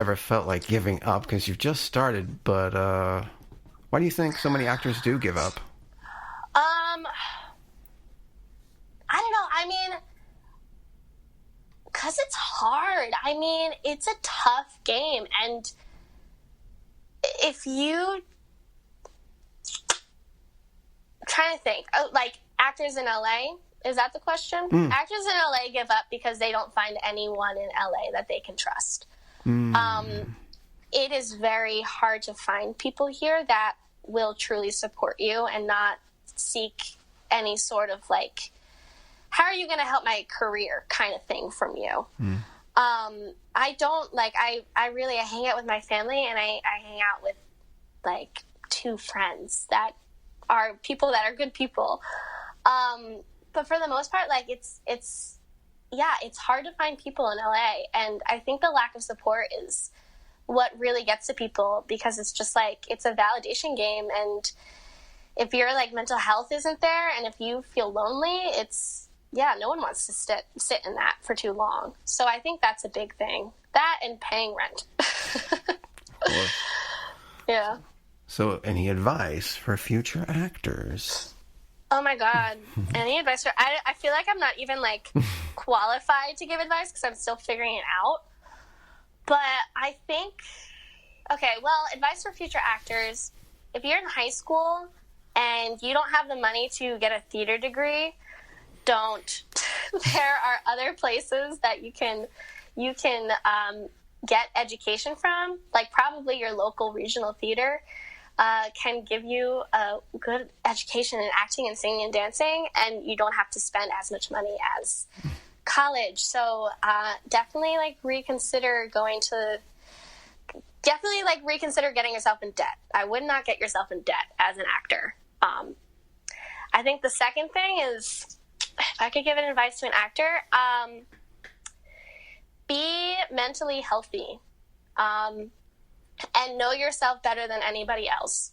ever felt like giving up? Because you've just started, but why do you think so many actors do give up? I don't know. I mean, because it's hard. I mean, it's a tough game. And if you... I'm trying to think. Oh, like, actors in LA? Is that the question? Actors in LA give up because they don't find anyone in LA that they can trust. It is very hard to find people here that will truly support you and not seek any sort of, like, how are you going to help my career kind of thing from you. I don't, like, I hang out with my family, and I hang out with, like, 2 friends that are people that are good people. But for the most part, like, it's hard to find people in LA. And I think the lack of support is what really gets to people, because it's just like, it's a validation game. And if your, like, mental health isn't there, and if you feel lonely, no one wants to sit in that for too long. So I think that's a big thing. That and paying rent. Yeah. So any advice for future actors? Oh my God. Any advice? I feel like I'm not even, like, qualified to give advice because I'm still figuring it out. But I think, okay, well, advice for future actors: if you're in high school and you don't have the money to get a theater degree, don't. There are other places that you can get education from, like probably your local regional theater. Can give you a good education in acting and singing and dancing, and you don't have to spend as much money as college. So definitely, like, reconsider getting yourself in debt. I would not get yourself in debt as an actor. I think the second thing is, if I could give an advice to an actor, be mentally healthy. And know yourself better than anybody else.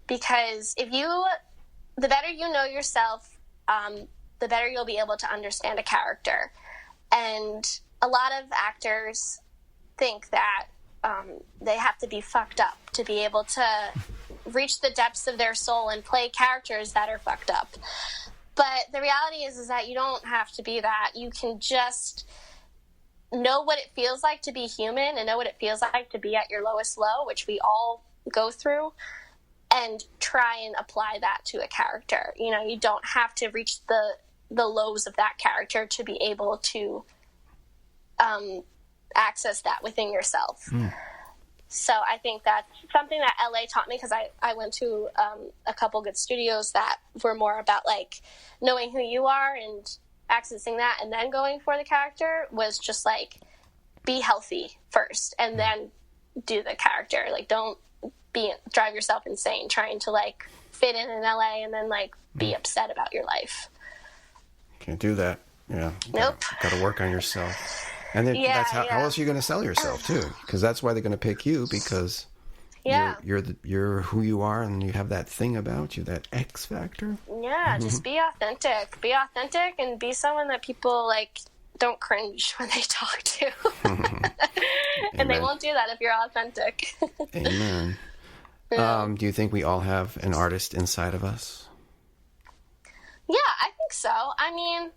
Because the better you know yourself, the better you'll be able to understand a character. And a lot of actors think that they have to be fucked up to be able to reach the depths of their soul and play characters that are fucked up. But the reality is that you don't have to be that. You can just know what it feels like to be human, and know what it feels like to be at your lowest low, which we all go through, and try and apply that to a character. You know, you don't have to reach the lows of that character to be able to access that within yourself. So I think that's something that LA taught me, because I went to a couple good studios that were more about, like, knowing who you are and accessing that, and then going for the character. Was just like, be healthy first and then do the character. Like, don't drive yourself insane trying to, like, fit in LA and then, like, be upset about your life. Can't do that. Yeah. Nope. Got to work on yourself. And then how else are you going to sell yourself too? Because that's why they're going to pick you, because you're who you are, and you have that thing about you, that X factor. Yeah, just be authentic. Be authentic, and be someone that people, like, don't cringe when they talk to. And they won't do that if you're authentic. Amen. Do you think we all have an artist inside of us? Yeah, I think so. I mean,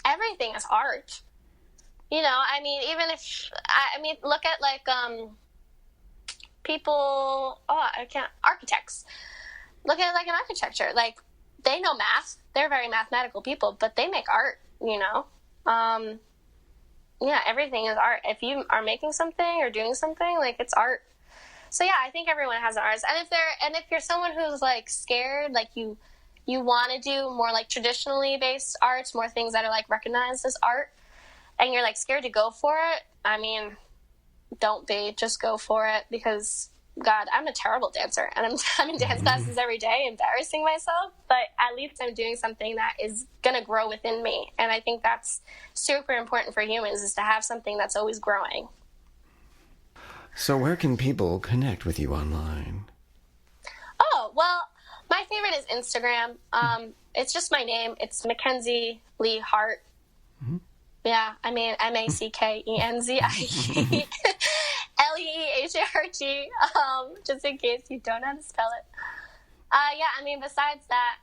everything is art. You know, I mean, even if, look at, like, people, architects. Look at, like, an architecture. Like, they know math. They're very mathematical people, but they make art, you know? Yeah, everything is art. If you are making something or doing something, like, it's art. So yeah, I think everyone has an artist. And if you're someone who's, like, scared, like, you want to do more, like, traditionally based arts, more things that are, like, recognized as art, and you're, like, scared to go for it, I mean, don't be. Just go for it, because, God, I'm a terrible dancer, and I'm in dance classes every day, embarrassing myself, but at least I'm doing something that is going to grow within me, and I think that's super important for humans, is to have something that's always growing. So where can people connect with you online? Oh, well, my favorite is Instagram. It's just my name. It's Mackenzie Lee Hart. Yeah, I mean, Mackenzie. Leehart, just in case you don't know how to spell it. Besides that,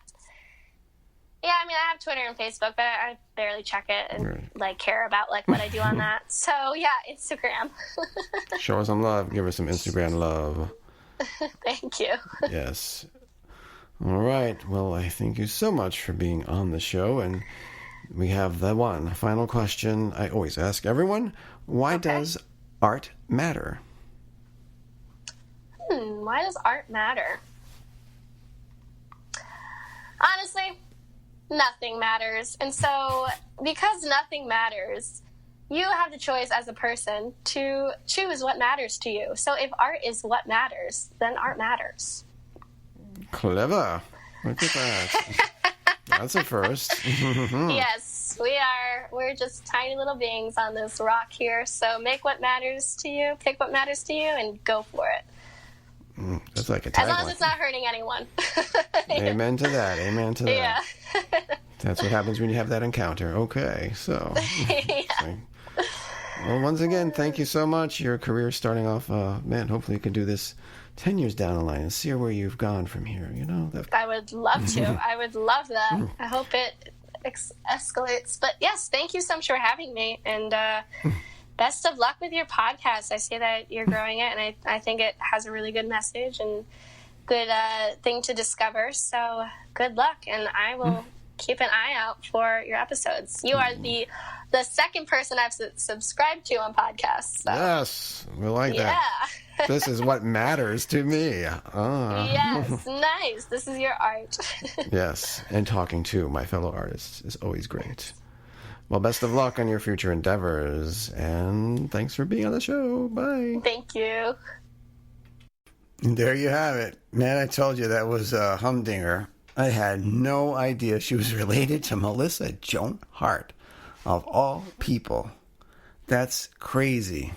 I have Twitter and Facebook, but I barely check it and care about what I do on that. So Instagram. Show her some love. Give her some Instagram love. Thank you. Yes. All right. Well, I thank you so much for being on the show, and we have the one final question I always ask everyone: why does art matter? Why does art matter? Honestly, nothing matters. And so, because nothing matters, you have the choice as a person to choose what matters to you. So if art is what matters, then art matters. Clever. Look at that. That's a first. Yes, we're just tiny little beings on this rock here. So make what matters to you, pick what matters to you, and go for it. That's like a tagline. As long as it's not hurting anyone. Amen to that. Amen to that. Yeah. That's what happens when you have that encounter. Okay, so. Yeah. Well, once again, thank you so much. Your career starting off, man, hopefully you can do this 10 years down the line and see where you've gone from here, I would love to. I would love that. I hope it escalates. But yes, thank you so much for having me. And best of luck with your podcast. I see that you're growing it, and I think it has a really good message and good thing to discover. So good luck, and I will keep an eye out for your episodes. You are the second person I've subscribed to on podcasts. So. Yes, we like that. Yeah. This is what matters to me. Yes, nice. This is your art. Yes, and talking to my fellow artists is always great. Well, best of luck on your future endeavors, and thanks for being on the show. Bye. Thank you. There you have it. Man, I told you that was a humdinger. I had no idea she was related to Melissa Joan Hart, of all people. That's crazy.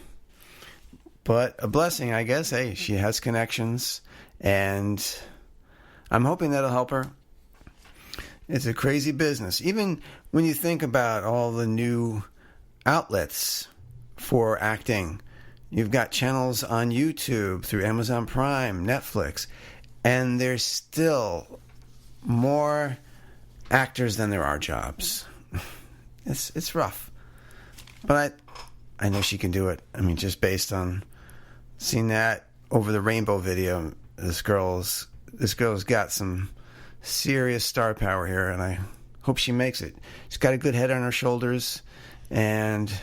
But a blessing, I guess. Hey, she has connections, and I'm hoping that'll help her. It's a crazy business. Even when you think about all the new outlets for acting, you've got channels on YouTube, through Amazon Prime, Netflix, and there's still more actors than there are jobs. It's rough. But I know she can do it. I mean, just based on seeing that over the Rainbow video, this girl's got some serious star power here, and I hope she makes it. She's got a good head on her shoulders, and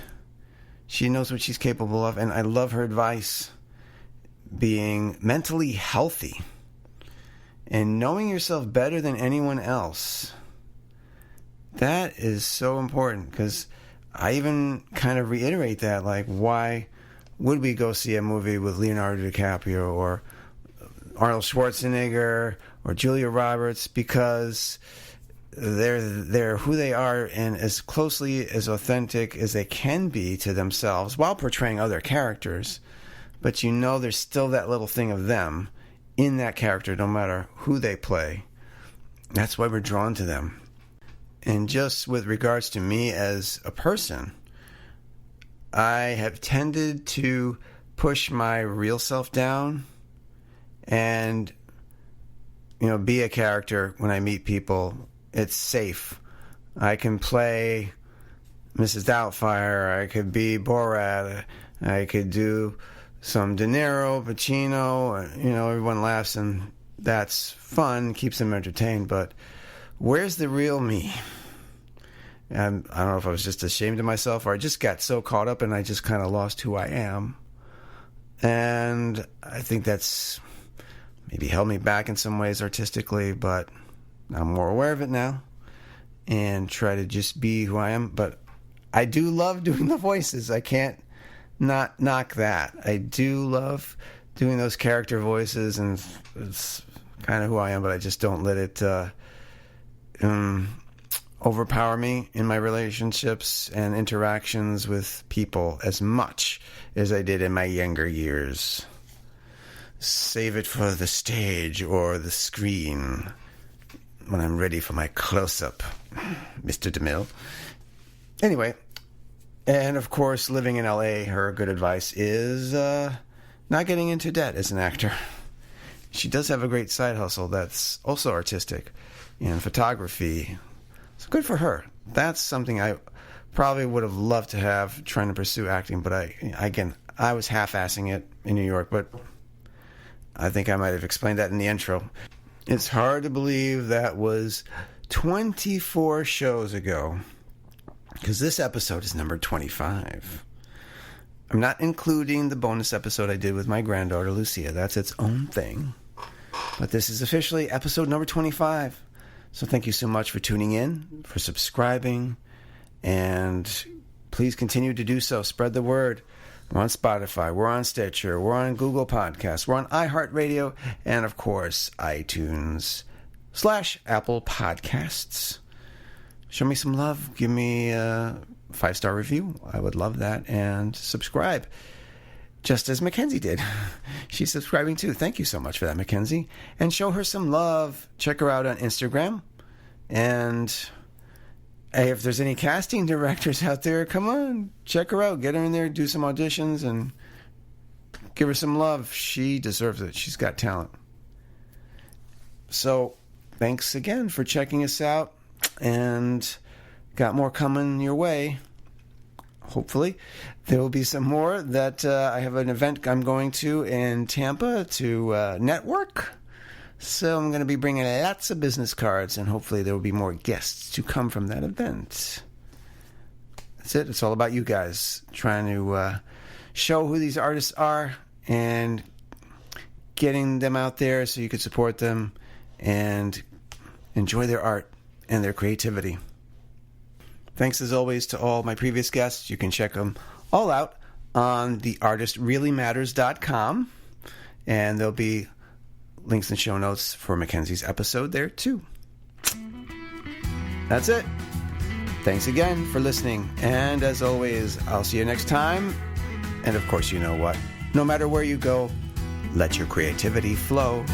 she knows what she's capable of, and I love her advice, being mentally healthy and knowing yourself better than anyone else. That is so important, because I even kind of reiterate that, why would we go see a movie with Leonardo DiCaprio or Arnold Schwarzenegger or Julia Roberts? Because they're who they are, and as closely as authentic as they can be to themselves while portraying other characters. But there's still that little thing of them in that character, no matter who they play. That's why we're drawn to them. And just with regards to me as a person, I have tended to push my real self down and, be a character when I meet people. It's safe. I can play Mrs. Doubtfire. I could be Borat. I could do some De Niro, Pacino. Everyone laughs, and that's fun, keeps them entertained. But where's the real me? And I don't know if I was just ashamed of myself, or I just got so caught up and I just kind of lost who I am. And I think that's maybe held me back in some ways artistically, but I'm more aware of it now and try to just be who I am. But I do love doing the voices. I can't not knock that. I do love doing those character voices, and it's kind of who I am, but I just don't let it overpower me in my relationships and interactions with people as much as I did in my younger years. Save it for the stage or the screen when I'm ready for my close-up, Mr. DeMille. Anyway, and of course, living in LA, her good advice is not getting into debt as an actor. She does have a great side hustle that's also artistic in photography. So good for her. That's something I probably would have loved to have, trying to pursue acting, but I was half-assing it in New York, but I think I might have explained that in the intro. It's hard to believe that was 24 shows ago, because this episode is number 25. I'm not including the bonus episode I did with my granddaughter, Lucia. That's its own thing. But this is officially episode number 25. So thank you so much for tuning in, for subscribing, and please continue to do so. Spread the word. We're on Spotify, we're on Stitcher, we're on Google Podcasts, we're on iHeartRadio, and of course, iTunes/Apple Podcasts. Show me some love. Give me a 5-star review. I would love that. And subscribe, just as Mackenzie did. She's subscribing too. Thank you so much for that, Mackenzie. And show her some love. Check her out on Instagram. And hey, if there's any casting directors out there, come on, check her out. Get her in there, do some auditions, and give her some love. She deserves it. She's got talent. So thanks again for checking us out. And got more coming your way. Hopefully. There will be some more that I have an event I'm going to in Tampa to network. So I'm going to be bringing lots of business cards, and hopefully there will be more guests to come from that event. That's it. It's all about you guys trying to show who these artists are and getting them out there so you can support them and enjoy their art and their creativity. Thanks as always to all my previous guests. You can check them all out on theartistreallymatters.com, and there'll be links and show notes for Mackenzie's episode there too. That's it. Thanks again for listening, and as always, I'll see you next time. And of course, you know what? No matter where you go, let your creativity flow.